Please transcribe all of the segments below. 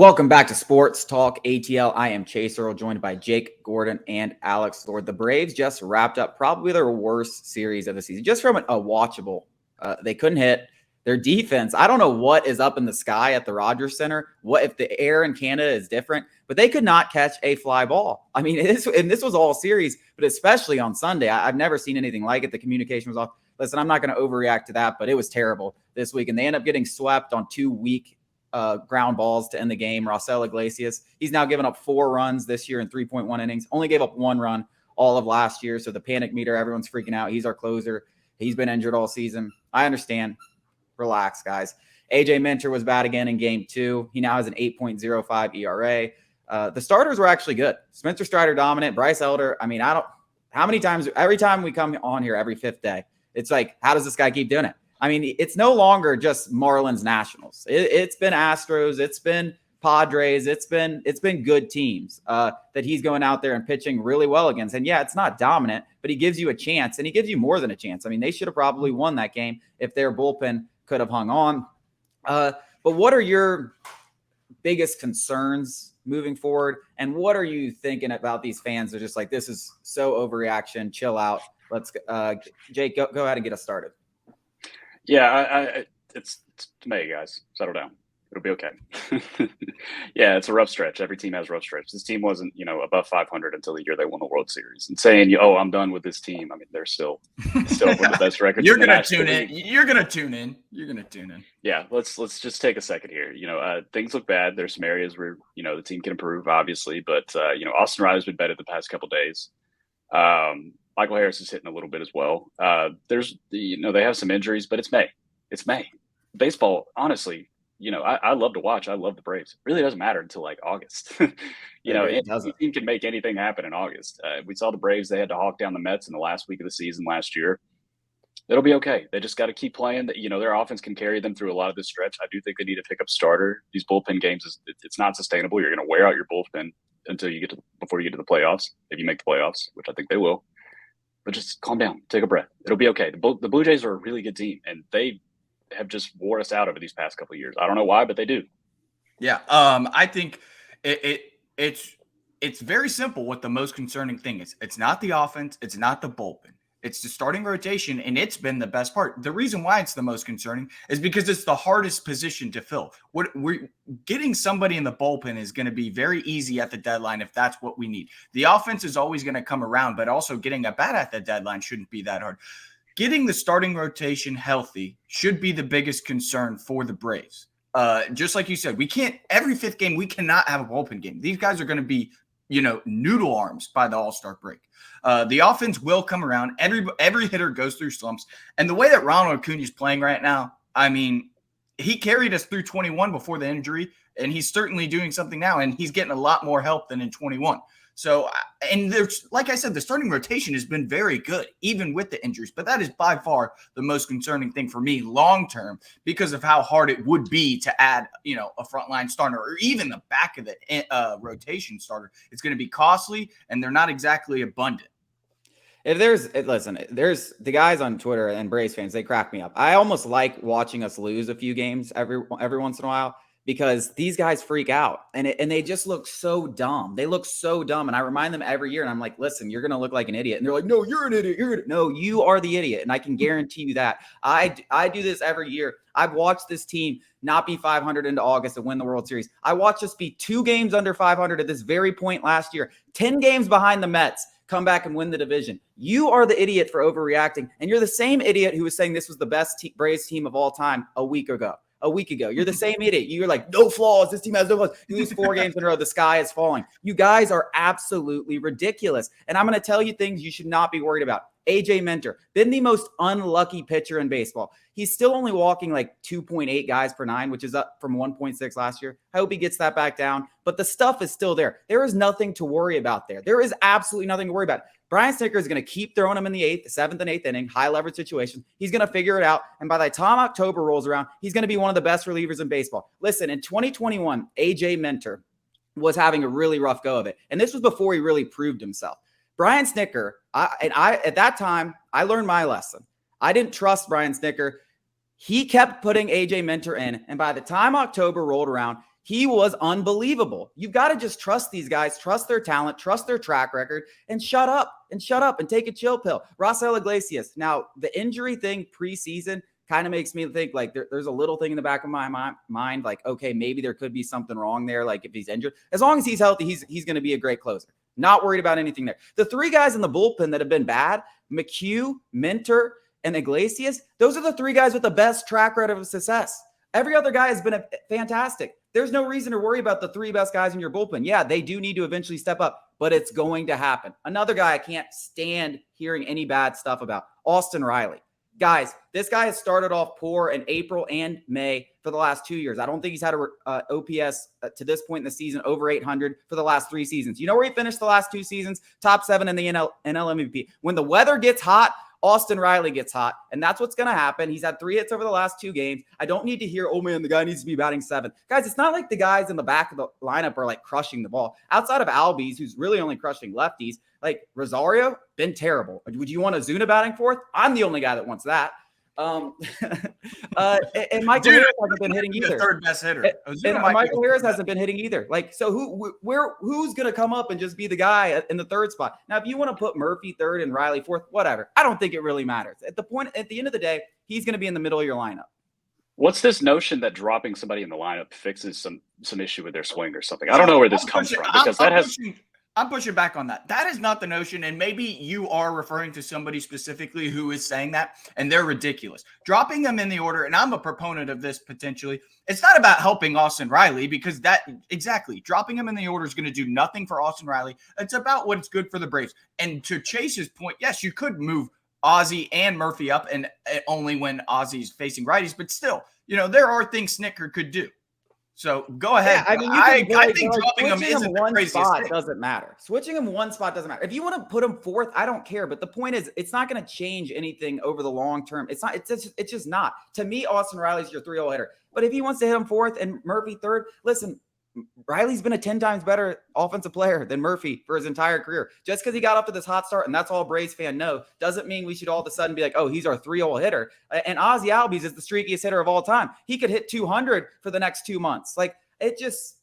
Welcome back to Sports Talk ATL. I am Chase Earl, joined by Jake Gordon and Alex Lord. The Braves just wrapped up probably their worst series of the season, just from a watchable. They couldn't hit. Their defense, I don't know what is up in the sky at the Rogers Center. What if the air in Canada is different? But they could not catch a fly ball. I mean, this was all series, but especially on Sunday. I've never seen anything like it. The communication was off. Listen, I'm not going to overreact to that, but it was terrible this week. And they end up getting swept on 2 weak ground balls to end the game. Raisel Iglesias, he's now given up 4 runs this year in 3.1 innings. Only gave up 1 run all of last year. So the panic meter, everyone's freaking out. He's our closer. He's been injured all season. I understand. Relax, guys. AJ Minter was bad again in game 2. He now has an 8.05 ERA. The starters were actually good. Spencer Strider dominant. Bryce Elder. I mean, how many times, every time we come on here every 5th day, it's like, how does this guy keep doing it? I mean, it's no longer just Marlins Nationals. It's been Astros. It's been Padres. It's been good teams that he's going out there and pitching really well against. And yeah, it's not dominant, but he gives you a chance, and he gives you more than a chance. I mean, they should have probably won that game if their bullpen could have hung on. But what are your biggest concerns moving forward? And what are you thinking about these fans? They're just like, this is so overreaction. Chill out. Let's Jake, go ahead and get us started. Yeah, it's May, guys. Settle down. It'll be okay. Yeah, it's a rough stretch. Every team has rough stretch. This team wasn't, above 500 until the year they won the World Series. And saying, "Oh, I'm done with this team." I mean, they're still one of the best records. You're gonna tune in. You're gonna tune in. Yeah, let's just take a second here. Things look bad. There's some areas where the team can improve, obviously. But Austin Riley's been better the past couple days. Michael Harris is hitting a little bit as well. They have some injuries, but it's May. It's May. Baseball, honestly, I love to watch. I love the Braves. It really doesn't matter until like August. Any team can make anything happen in August. We saw the Braves. They had to hawk down the Mets in the last week of the season last year. It'll be okay. They just got to keep playing. Their offense can carry them through a lot of this stretch. I do think they need to pick up starter. These bullpen games, it's not sustainable. You're going to wear out your bullpen before you get to the playoffs, if you make the playoffs, which I think they will. But just calm down, take a breath. It'll be okay. The Blue Jays are a really good team, and they have just wore us out over these past couple of years. I don't know why, but they do. Yeah, I think it's very simple. What the most concerning thing is, it's not the offense, it's not the bullpen. It's the starting rotation, and it's been the best part. The reason why it's the most concerning is because it's the hardest position to fill. We're getting somebody in the bullpen is going to be very easy at the deadline if that's what we need. The offense is always going to come around, but also getting a bat at the deadline shouldn't be that hard. Getting the starting rotation healthy should be the biggest concern for the Braves. Just like you said, we can't – every 5th game, we cannot have a bullpen game. These guys are going to be – noodle arms by the All-Star break. The offense will come around. Every hitter goes through slumps. And the way that Ronald Acuna is playing right now, I mean, he carried us through 21 before the injury, and he's certainly doing something now, and he's getting a lot more help than in 21. So, and there's, like I said, the starting rotation has been very good, even with the injuries. But that is by far the most concerning thing for me long-term because of how hard it would be to add, a frontline starter or even the back of the rotation starter. It's going to be costly, and they're not exactly abundant. There's the guys on Twitter and Braves fans, they crack me up. I almost like watching us lose a few games every once in a while, because these guys freak out and they just look so dumb. They look so dumb. And I remind them every year, and I'm like, listen, you're going to look like an idiot. And they're like, no, you're an idiot. No, you are the idiot. And I can guarantee you that. I do this every year. I've watched this team not be 500 into August and win the World Series. I watched us be 2 games under 500 at this very point last year, 10 games behind the Mets, come back and win the division. You are the idiot for overreacting. And you're the same idiot who was saying this was the best Braves team of all time a week ago. You're the same idiot. You're like, no flaws. This team has no flaws. You lose 4 games in a row. The sky is falling. You guys are absolutely ridiculous. And I'm going to tell you things you should not be worried about. AJ Minter, been the most unlucky pitcher in baseball. He's still only walking like 2.8 guys per 9, which is up from 1.6 last year. I hope he gets that back down. But the stuff is still there. There is nothing to worry about there. There is absolutely nothing to worry about. Brian Snitker is going to keep throwing him in the 7th and 8th inning, high leverage situations. He's going to figure it out. And by the time October rolls around, he's going to be one of the best relievers in baseball. Listen, in 2021, AJ Minter was having a really rough go of it. And this was before he really proved himself. Brian Snitker, at that time, I learned my lesson. I didn't trust Brian Snitker. He kept putting AJ Minter in. And by the time October rolled around, He was unbelievable. You've got to just trust these guys, trust their talent, trust their track record, and shut up and take a chill pill. Rafael Iglesias. Now, the injury thing preseason kind of makes me think like there's a little thing in the back of my mind, like, okay, maybe there could be something wrong there. Like if he's injured, as long as he's healthy, he's going to be a great closer. Not worried about anything there. The three guys in the bullpen that have been bad, McHugh, Minter, and Iglesias, those are the three guys with the best track record of success. Every other guy has been fantastic. There's no reason to worry about the three best guys in your bullpen. Yeah, they do need to eventually step up, but it's going to happen. Another guy I can't stand hearing any bad stuff about, Austin Riley. Guys, this guy has started off poor in April and May for the last 2 years. I don't think he's had a OPS to this point in the season over 800 for the last 3 seasons. You know where he finished the last 2 seasons? Top 7 in the NL MVP. When the weather gets hot, Austin Riley gets hot, and that's what's going to happen. He's had 3 hits over the last 2 games. I don't need to hear, oh, man, the guy needs to be batting 7. Guys, it's not like the guys in the back of the lineup are, like, crushing the ball. Outside of Albies, who's really only crushing lefties, like Rosario, been terrible. Would you want Ozuna batting 4th? I'm the only guy that wants that. And Michael Harris hasn't been hitting either. Third best hitter. And Michael Harris hasn't been hitting either. Like, so who's going to come up and just be the guy in the 3rd spot? Now, if you want to put Murphy 3rd and Riley 4th, whatever. I don't think it really matters. At the end of the day, he's going to be in the middle of your lineup. What's this notion that dropping somebody in the lineup fixes some issue with their swing or something? I don't know where this comes from because I'm pushing back on that. That is not the notion, and maybe you are referring to somebody specifically who is saying that, and they're ridiculous. Dropping them in the order, and I'm a proponent of this potentially, it's not about helping Austin Riley because dropping him in the order is going to do nothing for Austin Riley. It's about what's good for the Braves. And to Chase's point, yes, you could move Ozzie and Murphy up, and only when Ozzie's facing righties, but still, there are things Snitker could do. So go ahead. Yeah, I mean, I think dropping him isn't one the craziest spot thing. doesn't matter. Switching him one spot doesn't matter. If you want to put him 4th, I don't care. But the point is, it's not going to change anything over the long term. It's not. It's just not. To me, Austin Riley's your 3-hole hitter. But if he wants to hit him 4th and Murphy 3rd, listen. Riley's been a 10 times better offensive player than Murphy for his entire career. Just because he got off to this hot start, and that's all Braves fan know, doesn't mean we should all of a sudden be like, oh, he's our 3-hole hitter. And Ozzie Albies is the streakiest hitter of all time. He could hit 200 for the next 2 months. Like, it just,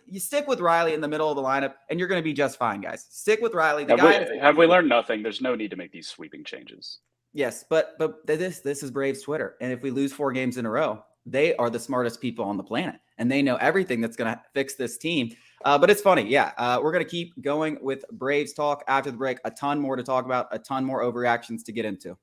you stick with Riley in the middle of the lineup, and you're going to be just fine, guys. Stick with Riley. Have we learned nothing? There's no need to make these sweeping changes. Yes, but this is Braves Twitter, and if we lose 4 games in a row, they are the smartest people on the planet, and they know everything that's going to fix this team. But it's funny. Yeah, we're going to keep going with Braves talk after the break. A ton more to talk about, a ton more overreactions to get into.